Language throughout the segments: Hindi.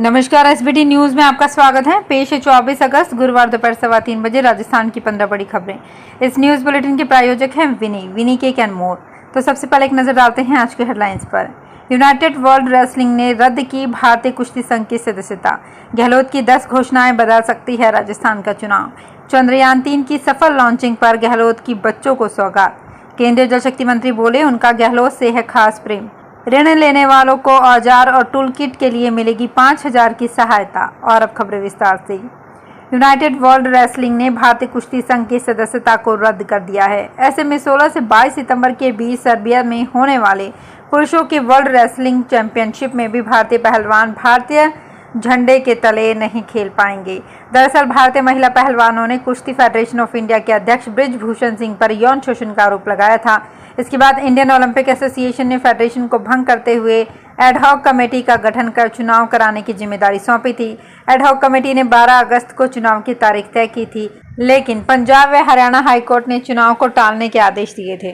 नमस्कार, एसबीटी न्यूज में आपका स्वागत है। पेश है 24 अगस्त गुरुवार दोपहर 3:15 राजस्थान की 15 बड़ी खबरें। इस न्यूज बुलेटिन के प्रायोजक हैं विनी केक एंड मोर। तो सबसे पहले एक नजर डालते हैं आज के हेडलाइंस पर। यूनाइटेड वर्ल्ड रेसलिंग ने रद्द की भारतीय कुश्ती संघ की सदस्यता। गहलोत की 10 घोषणाएं बदल सकती है राजस्थान का चुनाव। चंद्रयान 3 की सफल लॉन्चिंग पर गहलोत की बच्चों को सौगात। केंद्रीय जल शक्ति मंत्री बोले, उनका गहलोत से है खास प्रेम। ऋण लेने वालों को औजार और टूल किट के लिए मिलेगी 5,000 की सहायता। और अब खबरें विस्तार से। यूनाइटेड वर्ल्ड रेसलिंग ने भारतीय कुश्ती संघ की सदस्यता को रद्द कर दिया है। ऐसे में 16 से 22 सितंबर के बीच सर्बिया में होने वाले पुरुषों के वर्ल्ड रेसलिंग चैंपियनशिप में भी भारतीय पहलवान भारतीय झंडे के तले नहीं खेल पाएंगे। दरअसल भारतीय महिला पहलवानों ने कुश्ती फेडरेशन ऑफ इंडिया के अध्यक्ष बृजभूषण सिंह पर यौन शोषण का आरोप लगाया था। इसके बाद इंडियन ओलंपिक एसोसिएशन ने फेडरेशन को भंग करते हुए एडहॉक कमेटी का गठन कर चुनाव कराने की जिम्मेदारी सौंपी थी। एडहॉक कमेटी ने 12 अगस्त को चुनाव की तारीख तय की थी, लेकिन पंजाब व हरियाणा हाईकोर्ट ने चुनाव को टालने के आदेश दिए थे।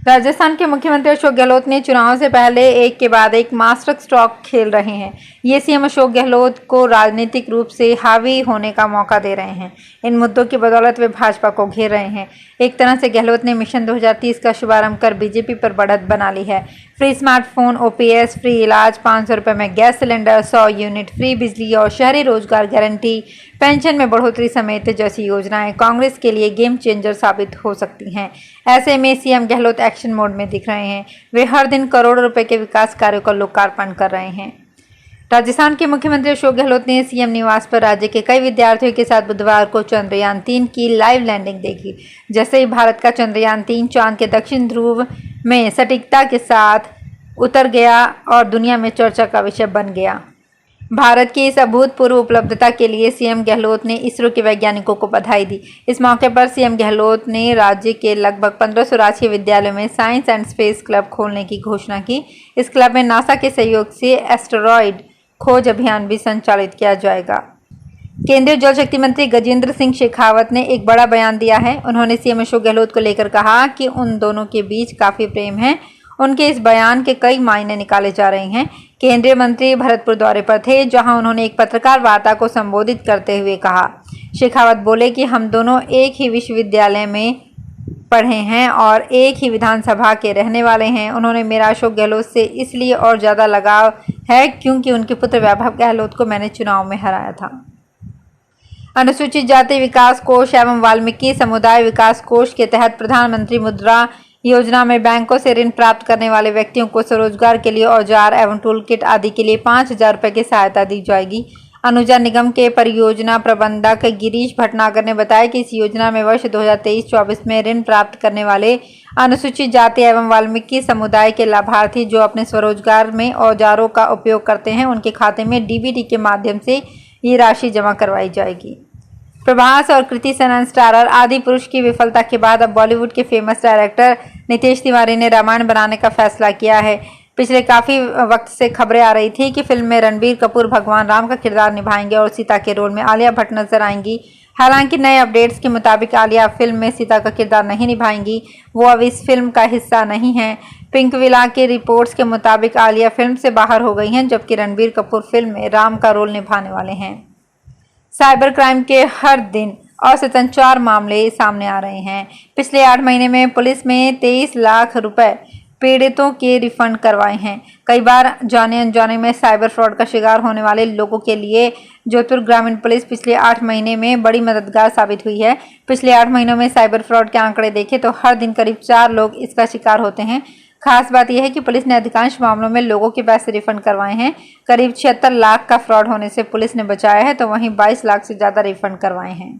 राजस्थान के मुख्यमंत्री अशोक गहलोत ने चुनाव से पहले एक के बाद एक मास्टर स्ट्रोक खेल रहे हैं। ये सीएम अशोक गहलोत को राजनीतिक रूप से हावी होने का मौका दे रहे हैं। इन मुद्दों की बदौलत वे भाजपा को घेर रहे हैं। एक तरह से गहलोत ने मिशन 2030 का शुभारंभ कर बीजेपी पर बढ़त बना ली है। फ्री स्मार्टफोन, ओपीएस, फ्री इलाज, 500 रुपये में गैस सिलेंडर, 100 यूनिट फ्री बिजली और शहरी रोजगार गारंटी, पेंशन में बढ़ोतरी समेत जैसी योजनाएं कांग्रेस के लिए गेम चेंजर साबित हो सकती हैं। ऐसे में सीएम गहलोत एक्शन मोड में दिख रहे हैं। वे हर दिन करोड़ों रुपए के विकास कार्यों का लोकार्पण कर रहे हैं। राजस्थान के मुख्यमंत्री अशोक गहलोत ने सीएम निवास पर राज्य के कई विद्यार्थियों के साथ बुधवार को चंद्रयान 3 की लाइव लैंडिंग देखी। जैसे ही भारत का चंद्रयान 3 चांद के दक्षिण ध्रुव में सटीकता के साथ उतर गया और दुनिया में चर्चा का विषय बन गया। भारत की इस अभूतपूर्व उपलब्धता के लिए सीएम गहलोत ने इसरो के वैज्ञानिकों को बधाई दी। इस मौके पर सीएम गहलोत ने राज्य के लगभग 1500 राजकीय विद्यालयों में साइंस एंड स्पेस क्लब खोलने की घोषणा की। इस क्लब में नासा के सहयोग से एस्टेरॉयड खोज अभियान भी संचालित किया जाएगा। केंद्रीय जल शक्ति मंत्री गजेंद्र सिंह शेखावत ने एक बड़ा बयान दिया है। उन्होंने सीएम अशोक गहलोत को लेकर कहा कि उन दोनों के बीच काफी प्रेम है। उनके इस बयान के कई मायने निकाले जा रहे हैं। केंद्रीय मंत्री भरतपुर दौरे पर थे, जहां उन्होंने एक पत्रकार वार्ता को संबोधित करते हुए कहा। शेखावत बोले कि हम दोनों एक ही विश्वविद्यालय में पढ़े हैं और एक ही विधानसभा के रहने वाले हैं। उन्होंने मेरा अशोक गहलोत से इसलिए और ज़्यादा लगाव है क्योंकि उनके पुत्र वैभव गहलोत को मैंने चुनाव में हराया था। अनुसूचित जाति विकास कोष एवं वाल्मीकि समुदाय विकास कोष के तहत प्रधानमंत्री मुद्रा योजना में बैंकों से ऋण प्राप्त करने वाले व्यक्तियों को स्वरोजगार के लिए औजार एवं टूल किट आदि के लिए 5,000 रुपये की सहायता दी जाएगी। अनुजा निगम के परियोजना प्रबंधक गिरीश भटनागर ने बताया कि इस योजना में वर्ष 2023-24 में ऋण प्राप्त करने वाले अनुसूचित जाति एवं वाल्मीकि समुदाय के लाभार्थी जो अपने स्वरोजगार में औजारों का उपयोग करते हैं, उनके खाते में डीबीटी के माध्यम से ये राशि जमा करवाई जाएगी। प्रभास और कृति सेनन स्टारर आदि पुरुष की विफलता के बाद अब बॉलीवुड के फेमस डायरेक्टर नितेश तिवारी ने रामायण बनाने का फैसला किया है। पिछले काफी वक्त से खबरें आ रही थी कि फिल्म में रणबीर कपूर भगवान राम का किरदार निभाएंगे और सीता के रोल में आलिया भट्ट नजर आएंगी। हालांकि नए अपडेट्स के मुताबिक आलिया फिल्म में सीता का किरदार नहीं निभाएंगी। वो अब इस फिल्म का हिस्सा नहीं है। पिंक विला की रिपोर्ट्स के मुताबिक आलिया फिल्म से बाहर हो गई हैं, जबकि रणबीर कपूर फिल्म में राम का रोल निभाने वाले हैं। साइबर क्राइम के हर दिन औसतन 4 मामले सामने आ रहे हैं। पिछले 8 महीने में पुलिस में 23 लाख रुपए पीड़ितों के रिफंड करवाए हैं। कई बार जाने अनजाने में साइबर फ्रॉड का शिकार होने वाले लोगों के लिए जोधपुर ग्रामीण पुलिस पिछले 8 महीने में बड़ी मददगार साबित हुई है। पिछले 8 महीनों में साइबर फ्रॉड के आंकड़े देखें तो हर दिन करीब 4 लोग इसका शिकार होते हैं। खास बात यह है कि पुलिस ने अधिकांश मामलों में लोगों के पैसे रिफंड करवाए हैं। करीब 76 लाख का फ्रॉड होने से पुलिस ने बचाया है, तो वहीं 22 लाख से ज़्यादा रिफंड करवाए हैं।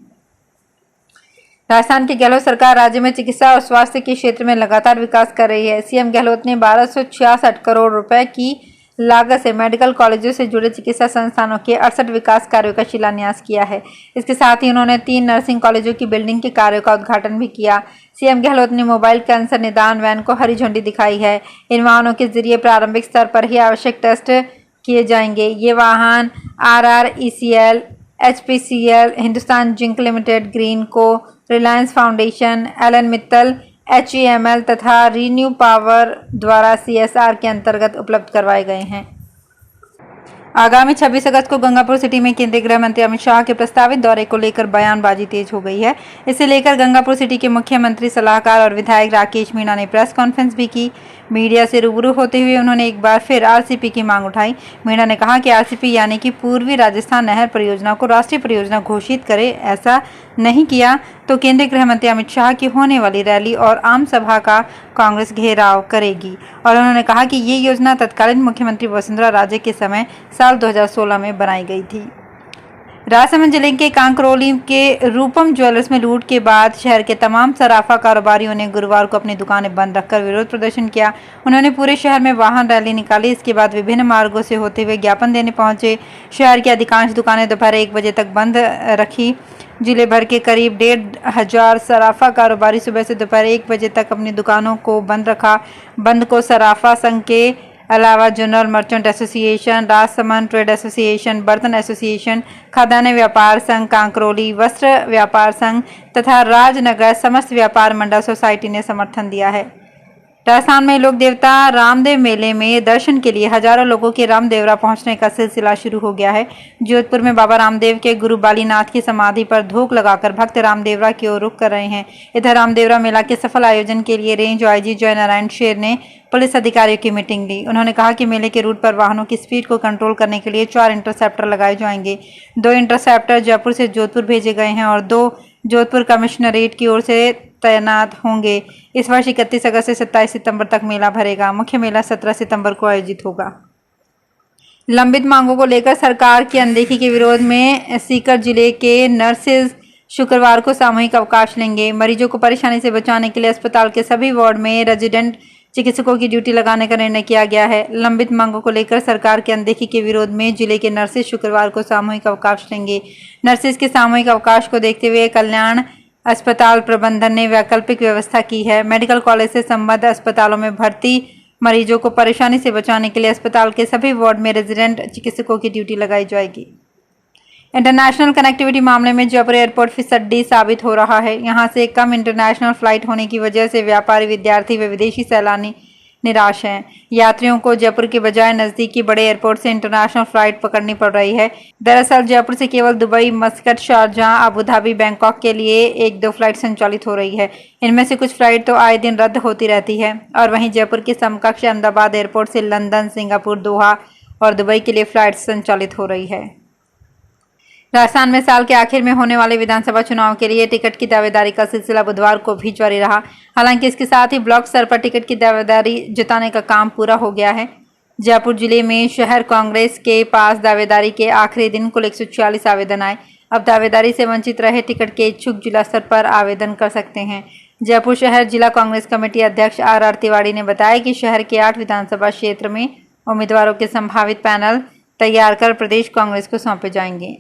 राजस्थान की गहलोत सरकार राज्य में चिकित्सा और स्वास्थ्य के क्षेत्र में लगातार विकास कर रही है। सीएम गहलोत ने 1266 करोड़ रुपए की लागत से मेडिकल कॉलेजों से जुड़े चिकित्सा संस्थानों के 68 विकास कार्यों का शिलान्यास किया है। इसके साथ ही उन्होंने 3 नर्सिंग कॉलेजों की बिल्डिंग के कार्यों का उद्घाटन भी किया। सीएम गहलोत ने मोबाइल कैंसर निदान वैन को हरी झंडी दिखाई है। इन वाहनों के जरिए प्रारंभिक स्तर पर ही आवश्यक टेस्ट किए जाएंगे। ये वाहन RRECL, HPCL, Hindustan zinc limited, Greenko, Reliance foundation, एलन मित्तल, HEML तथा रीन्यू पावर द्वारा CSR के अंतर्गत उपलब्ध करवाए गए हैं। आगामी 26 अगस्त को गंगापुर सिटी में केंद्रीय गृह मंत्री अमित शाह के प्रस्तावित दौरे को लेकर बयानबाजी तेज हो गई है। इसे लेकर गंगापुर सिटी के मुख्यमंत्री सलाहकार और विधायक राकेश मीणा ने प्रेस कॉन्फ्रेंस भी की। मीडिया से रूबरू होते हुए उन्होंने एक बार फिर आरसीपी की मांग उठाई। मीणा ने कहा कि आरसीपी यानी कि पूर्वी राजस्थान नहर परियोजना को राष्ट्रीय परियोजना घोषित करे, ऐसा नहीं किया तो केंद्रीय गृह मंत्री अमित शाह की होने वाली रैली और आम सभा का कांग्रेस घेराव करेगी। और उन्होंने कहा कि ये योजना तत्कालीन मुख्यमंत्री वसुंधरा राजे के समय साल 2016 में बनाई गई थी। राजसमंद जिले के कांकरोली के रूपम ज्वेलर्स में लूट के बाद शहर के तमाम सराफा कारोबारियों ने गुरुवार को अपनी दुकानें बंद रखकर विरोध प्रदर्शन किया। उन्होंने पूरे शहर में वाहन रैली निकाली। इसके बाद विभिन्न मार्गों से होते हुए ज्ञापन देने पहुंचे। शहर की अधिकांश दुकानें दोपहर 1 बजे तक बंद रखी। जिले भर के करीब 1,500 सराफा कारोबारी सुबह से दोपहर 1 बजे तक अपनी दुकानों को बंद रखा। बंद को सराफा संघ के अलावा general merchant association, Rajsamand trade association, बर्तन एसोसिएशन, खाद्यान्न व्यापार संघ कांकरोली, वस्त्र व्यापार संघ तथा राजनगर समस्त व्यापार मंडल सोसाइटी ने समर्थन दिया है। राजस्थान में लोक देवता रामदेव मेले में दर्शन के लिए हजारों लोगों के रामदेवरा पहुंचने का सिलसिला शुरू हो गया है। जोधपुर में बाबा रामदेव के गुरु बालीनाथ की समाधि पर धूप लगाकर भक्त रामदेवरा की ओर रुख कर रहे हैं। इधर रामदेवरा मेला के सफल आयोजन के लिए रेंज आईजी जय नारायण शेर ने पुलिस अधिकारियों की मीटिंग ली। उन्होंने कहा कि मेले के रूट पर वाहनों की स्पीड को कंट्रोल करने के लिए 4 इंटरसेप्टर लगाए जाएंगे। 2 इंटरसेप्टर जयपुर से जोधपुर भेजे गए हैं और 2 जोधपुर कमिश्नरेट की ओर से तैनात होंगे। इस वर्ष 31 अगस्त से 27 सितंबर तक मेला भरेगा। मुख्य मेला 17 सितंबर को आयोजित होगा। लंबित मांगों को लेकर सरकार की अनदेखी के विरोध में सीकर जिले के नर्सेज शुक्रवार को सामूहिक अवकाश लेंगे। मरीजों को परेशानी से बचाने के लिए अस्पताल के सभी वार्ड में रेजिडेंट चिकित्सकों की ड्यूटी लगाने का निर्णय किया गया है। लंबित मांगों को लेकर सरकार की अनदेखी के विरोध में जिले के नर्सेज शुक्रवार को सामूहिक अवकाश लेंगे। नर्सेज के सामूहिक अवकाश को देखते हुए कल्याण अस्पताल प्रबंधन ने वैकल्पिक व्यवस्था की है। मेडिकल कॉलेज से संबद्ध अस्पतालों में भर्ती मरीजों को परेशानी से बचाने के लिए अस्पताल के सभी वार्ड में रेजिडेंट चिकित्सकों की ड्यूटी लगाई जाएगी। इंटरनेशनल कनेक्टिविटी मामले में जयपुर एयरपोर्ट फिसड्डी साबित हो रहा है। यहां से कम इंटरनेशनल फ्लाइट होने की वजह से व्यापारी, विद्यार्थी व विदेशी सैलानी निराश हैं। यात्रियों को जयपुर के बजाय नजदीकी बड़े एयरपोर्ट से इंटरनेशनल फ्लाइट पकड़नी पड़ रही है। दरअसल जयपुर से केवल Dubai, Muscat, Sharjah, Abu Dhabi, Bangkok के लिए 1-2 फ्लाइट संचालित हो रही है। इनमें से कुछ फ्लाइट तो आए दिन रद्द होती रहती है। और वहीं जयपुर के समकक्ष अहमदाबाद एयरपोर्ट से लंदन, सिंगापुर, दोहा और दुबई के लिए फ्लाइट संचालित हो रही है। राजस्थान में साल के आखिर में होने वाले विधानसभा चुनाव के लिए टिकट की दावेदारी का सिलसिला बुधवार को भी जारी रहा। हालांकि इसके साथ ही ब्लॉक स्तर पर टिकट की दावेदारी जुटाने का काम पूरा हो गया है। जयपुर जिले में शहर कांग्रेस के पास दावेदारी के आखिरी दिन कुल 146 आवेदन आए। अब दावेदारी से वंचित रहे टिकट के इच्छुक जिला स्तर पर आवेदन कर सकते हैं। जयपुर शहर जिला कांग्रेस कमेटी अध्यक्ष RR तिवारी ने बताया कि शहर के 8 विधानसभा क्षेत्र में उम्मीदवारों के संभावित पैनल तैयार कर प्रदेश कांग्रेस को सौंपे जाएंगे।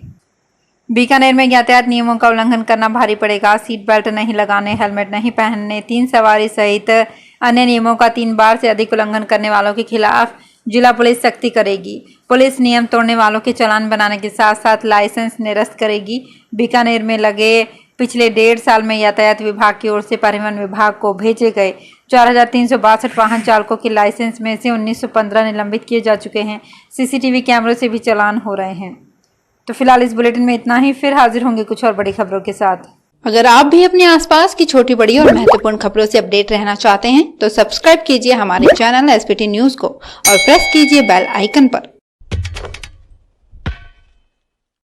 बीकानेर में यातायात नियमों का उल्लंघन करना भारी पड़ेगा। सीट बेल्ट नहीं लगाने, हेलमेट नहीं पहनने, 3 सवारी सहित अन्य नियमों का 3 बार से अधिक उल्लंघन करने वालों के खिलाफ जिला पुलिस सख्ती करेगी। पुलिस नियम तोड़ने वालों के चालान बनाने के साथ साथ लाइसेंस निरस्त करेगी। बीकानेर में लगे पिछले 1.5 साल में यातायात विभाग की ओर से परिवहन विभाग को भेजे गए 4,362 वाहन चालकों के लाइसेंस में से 1915 निलंबित किए जा चुके हैं। CCTV कैमरों से भी चालान हो रहे हैं। तो फिलहाल इस बुलेटिन में इतना ही। फिर हाजिर होंगे कुछ और बड़ी खबरों के साथ। अगर आप भी अपने आसपास की छोटी बड़ी और महत्वपूर्ण खबरों से अपडेट रहना चाहते हैं तो सब्सक्राइब कीजिए हमारे चैनल SPT न्यूज को और प्रेस कीजिए बेल आइकन पर।